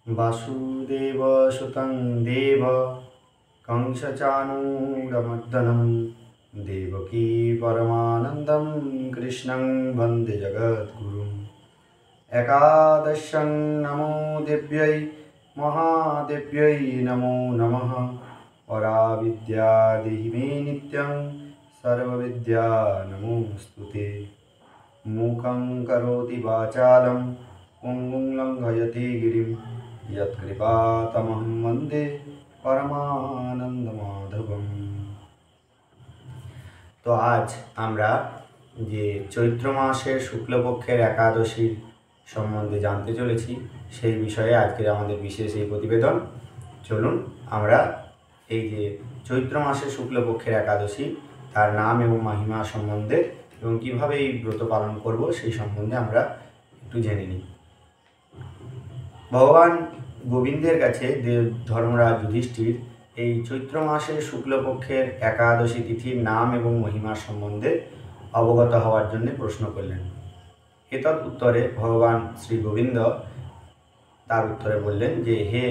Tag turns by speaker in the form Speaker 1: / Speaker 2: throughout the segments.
Speaker 1: वासुदेवसुतं देव कंसचाणूरमर्दनं देवकी परमानन्दं कृष्णं वन्दे जगद्गुरुम्। एकादशं नमो देव्यै महादेव्यै नमो नमः। पराविद्या देहि मे नित्यं सर्वविद्या नमोऽस्तुते। मूकं करोति वाचालं पुंगुं लङ्घयते गिरिं यत्कृपातमहं वन्दे परमानन्दमाधवम्। तो आज আমরা যে চৈত্র মাসের শুক্লপক্ষের একাদশীর সম্বন্ধে জানতে চলেছি সেই বিষয়ে আজকের আমাদের বিশেষ এই প্রতিবেদন। চলুন আমরা এই যে চৈত্র মাসের শুক্লপক্ষের একাদশী তার নাম এবং মহিমা সম্বন্ধে এবং কিভাবে এই ব্রত পালন করব সেই সম্বন্ধে আমরা একটু জেনে নিই। ভগবান গোবিন্দের কাছে ধর্মরাজ যুধিষ্ঠির এই চৈত্র মাসের শুক্লপক্ষের একাদশী তিথির নাম এবং মহিমার সম্বন্ধে অবগত হওয়ার জন্য প্রশ্ন করলেন। এতদ উত্তরে ভগবান শ্রী গোবিন্দ তার উত্তরে বললেন যে, হে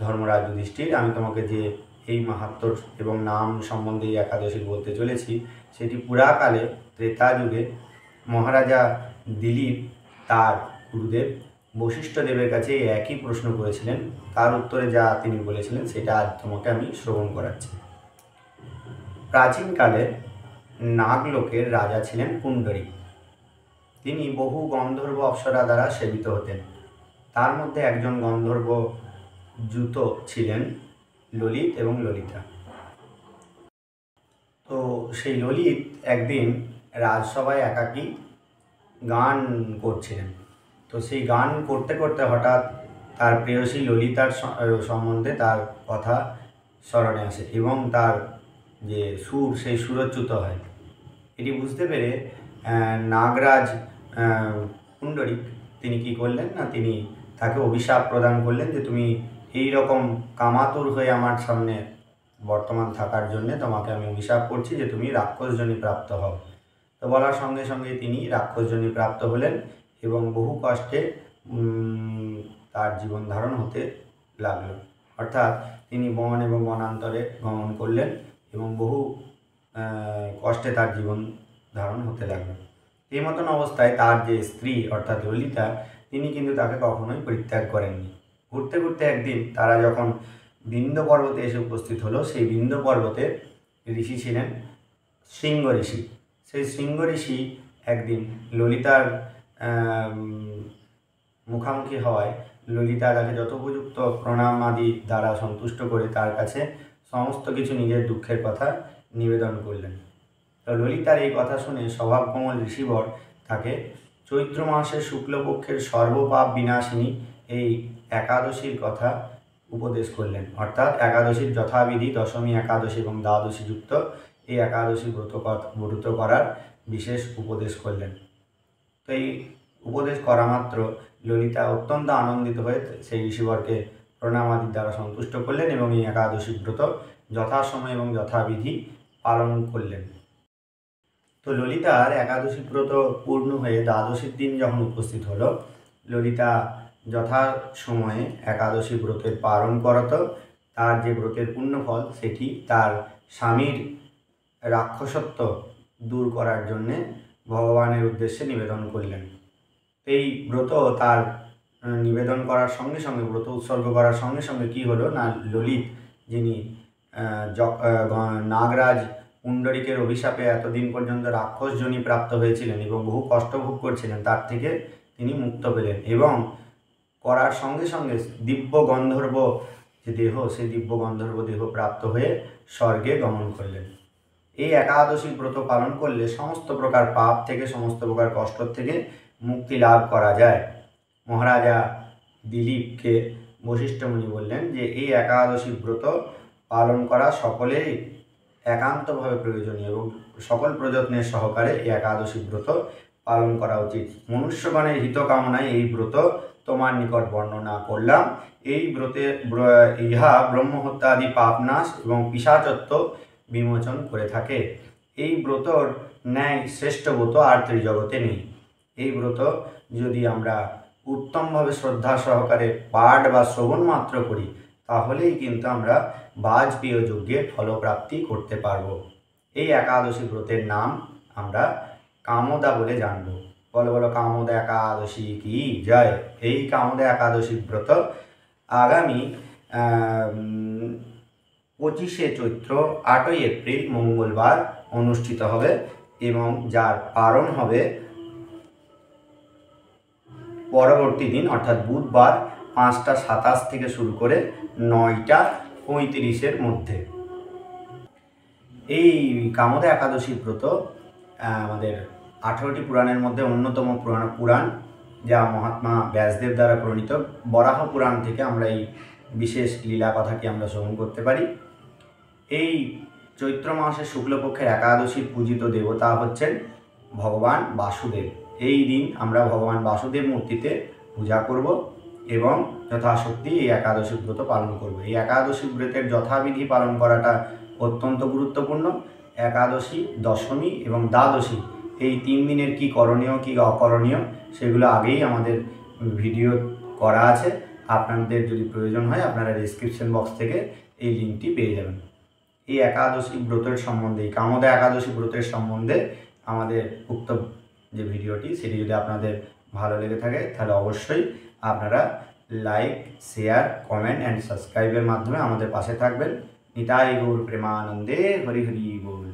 Speaker 1: ধর্মরাজ যুধিষ্ঠির, আমি তোমাকে যে এই মাহাত্ম্য এবং নাম সম্বন্ধে এই একাদশী বলতে চলেছি সেটি পুরাকালে ত্রেতা যুগে মহারাজা দিলীপ তার গুরুদেব বশিষ্ঠ দেবের কাছে একই প্রশ্ন করেছিলেন। তার উত্তরে যা তিনি বলেছিলেন সেটা আজ তোমাকে আমি শ্রবণ করাচ্ছি। প্রাচীনকালে নাগলোকের রাজা ছিলেন পুণ্ডরীক। তিনি বহু গন্ধর্ব অপ্সরা দ্বারা সেবিত হতেন। তার মধ্যে একজন গন্ধর্ব যুত ছিলেন ললিত এবং ললিতা। তো সেই ললিত একদিন রাজসভায় একাকী গান করছিলেন। তো সেই গান করতে করতে হঠাৎ তার প্রেয়সী ললিতার সম্বন্ধে তার কথা স্মরণে আসে এবং তার যে সুর সেই সুরচ্যুত হয়। এটি বুঝতে পেরে নাগরাজ পুণ্ডরীক তিনি কি করলেন না, তিনি তাকে অভিশাপ প্রদান করলেন যে তুমি এই রকম কামাতুর হয়ে আমার সামনে বর্তমান থাকার জন্য তোমাকে আমি অভিশাপ করছি যে তুমি রাক্ষসজনী প্রাপ্ত হও। তো বলার সঙ্গে সঙ্গে তিনি রাক্ষসজনী প্রাপ্ত হলেন এবং বহু কষ্টে তার জীবন ধারণ হতে লাগলো। অর্থাৎ তিনি বন এবং বনান্তরে গমন করলেন এবং বহু কষ্টে তার জীবন ধারণ হতে লাগলো। এই মতন অবস্থায় তার যে স্ত্রী অর্থাৎ ললিতা তিনি কিন্তু তাকে কখনোই পরিত্যাগ করেননি। ঘুরতে ঘুরতে একদিন তারা যখন বিন্ধ্য পর্বতে এসে উপস্থিত হলো, সেই বিন্ধ্য পর্বতে ঋষি ছিলেন শৃঙ্গ ঋষি। সেই শৃঙ্গ ঋষি একদিন ললিতার মুখামুখি হওয়ায় ললিতা তাকে যথোপযুক্ত প্রণাম আদি দ্বারা সন্তুষ্ট করে তার কাছে সমস্ত কিছু নিজের দুঃখের কথা নিবেদন করলেন। তো ললিতার এই কথা শুনে স্বভাবকমল ঋষিবর তাকে চৈত্র মাসের শুক্লপক্ষের সর্বপাপ বিনাশিনী এই একাদশীর কথা উপদেশ করলেন। অর্থাৎ একাদশীর যথাবিধি দশমী একাদশী এবং দ্বাদশী যুক্ত এই একাদশী ব্রত করার বিশেষ উপদেশ করলেন। তো এই উপদেশ করা মাত্র ললিতা অত্যন্ত আনন্দিত হয়ে সেই ঋষিবরকে প্রণাম আদির দ্বারা সন্তুষ্ট করলেন এবং এই একাদশী ব্রত যথাসময় এবং যথাবিধি পালন করলেন। তো ললিতার একাদশী ব্রত পূর্ণ হয়ে দ্বাদশীর দিন যখন উপস্থিত হলো, ললিতা যথাসময়ে একাদশী ব্রতের পালন করত। তার যে ব্রতের পুণ্যফল সেটি তার স্বামীর রাক্ষসত্ব দূর করার জন্যে ভগবানের উদ্দেশ্যে নিবেদন করলেন। এই ব্রত তার নিবেদন করার সঙ্গে সঙ্গে ব্রত উৎসর্গ করার সঙ্গে সঙ্গে কী হলো না, ললিত যিনি নাগরাজ পুণ্ডরীকের অভিশাপে এতদিন পর্যন্ত রাক্ষসজনী প্রাপ্ত হয়েছিলেন এবং বহু কষ্ট ভোগ করছিলেন, তার থেকে তিনি মুক্ত পেলেন এবং করার সঙ্গে সঙ্গে দিব্য গন্ধর্ব যে দেহ সেই দিব্য গন্ধর্ব দেহ প্রাপ্ত হয়ে স্বর্গে গমন করলেন। এই একাদশী ব্রত পালন করলে সমস্ত প্রকার পাপ থেকে সমস্ত প্রকার কষ্ট থেকে মুক্তি লাভ করা যায়। মহারাজা দিলীপকে বশিষ্ঠ মুনি বললেন যে এই একাদশী ব্রত পালন করা সকলেই একান্তভাবে প্রয়োজনীয় এবং সকল প্রযত্নের সহকারে এই একাদশী ব্রত পালন করা উচিত। মনুষ্যগণের হিত কামনায় এই ব্রত তোমার নিকট বর্ণনা করলাম। এই ব্রতে ইহা ব্রহ্মহত্যা আদি পাপনাশ এবং পিশাচত্ব বিমোচন করে থাকে। এই ব্রতর ন্যায় শ্রেষ্ঠ ব্রত আর ত্রিজগতে নেই। এই ব্রত যদি আমরা উত্তমভাবে শ্রদ্ধা সহকারে পাঠ বা শ্রবণ মাত্র করি, তাহলেই কিন্তু আমরা বাজপেয় যজ্ঞের ফলপ্রাপ্তি করতে পারব। এই একাদশী ব্রতের নাম আমরা কামদা বলে জানব। বলো বলো, কামদা একাদশী কি জয়। এই কামদা একাদশী ব্রত আগামী 25শে চৈত্র 8ই এপ্রিল মঙ্গলবার অনুষ্ঠিত হবে এবং যার পারণ হবে পরবর্তী দিন অর্থাৎ বুধবার 5টা 27 থেকে শুরু করে 9টা 35-এর মধ্যে। এই কামদা একাদশী ব্রত আমাদের 18টি পুরাণের মধ্যে অন্যতম পুরাণ, যা মহাত্মা ব্যাসদেব দ্বারা প্রণীত বরাহ পুরাণ থেকে আমরা এই বিশেষ লীলা কথাটি আমরা শ্রবণ করতে পারি। এই চৈত্র মাসের শুক্লপক্ষের একাদশীর পূজিত দেবতা হচ্ছেন ভগবান বাসুদেব। এই দিন আমরা ভগবান বাসুদেব মূর্তিতে পূজা করব এবং যথাশক্তি এই একাদশী ব্রত পালন করব। এই একাদশী ব্রতের যথাবিধি পালন করাটা অত্যন্ত গুরুত্বপূর্ণ। একাদশী, দশমী এবং দ্বাদশী এই 3 দিনের কি করণীয় কি অকরণীয় সেগুলো আগেই আমাদের ভিডিও করা আছে। আপনাদের যদি প্রয়োজন হয় আপনারা ডেসক্রিপশন বক্স থেকে এই লিঙ্কটি পেয়ে যাবেন। এই একাদশী ব্রতের সম্বন্ধে, এই কামদা একাদশী ব্রতের সম্বন্ধে আমাদের উক্ত যে ভিডিওটি সেটি যদি আপনাদের ভালো লেগে থাকে তাহলে অবশ্যই আপনারা লাইক, শেয়ার, কমেন্ট অ্যান্ড সাবস্ক্রাইবের মাধ্যমে আমাদের পাশে থাকবেন। নিতাই গৌর প্রেমানন্দে হরি হরি বল।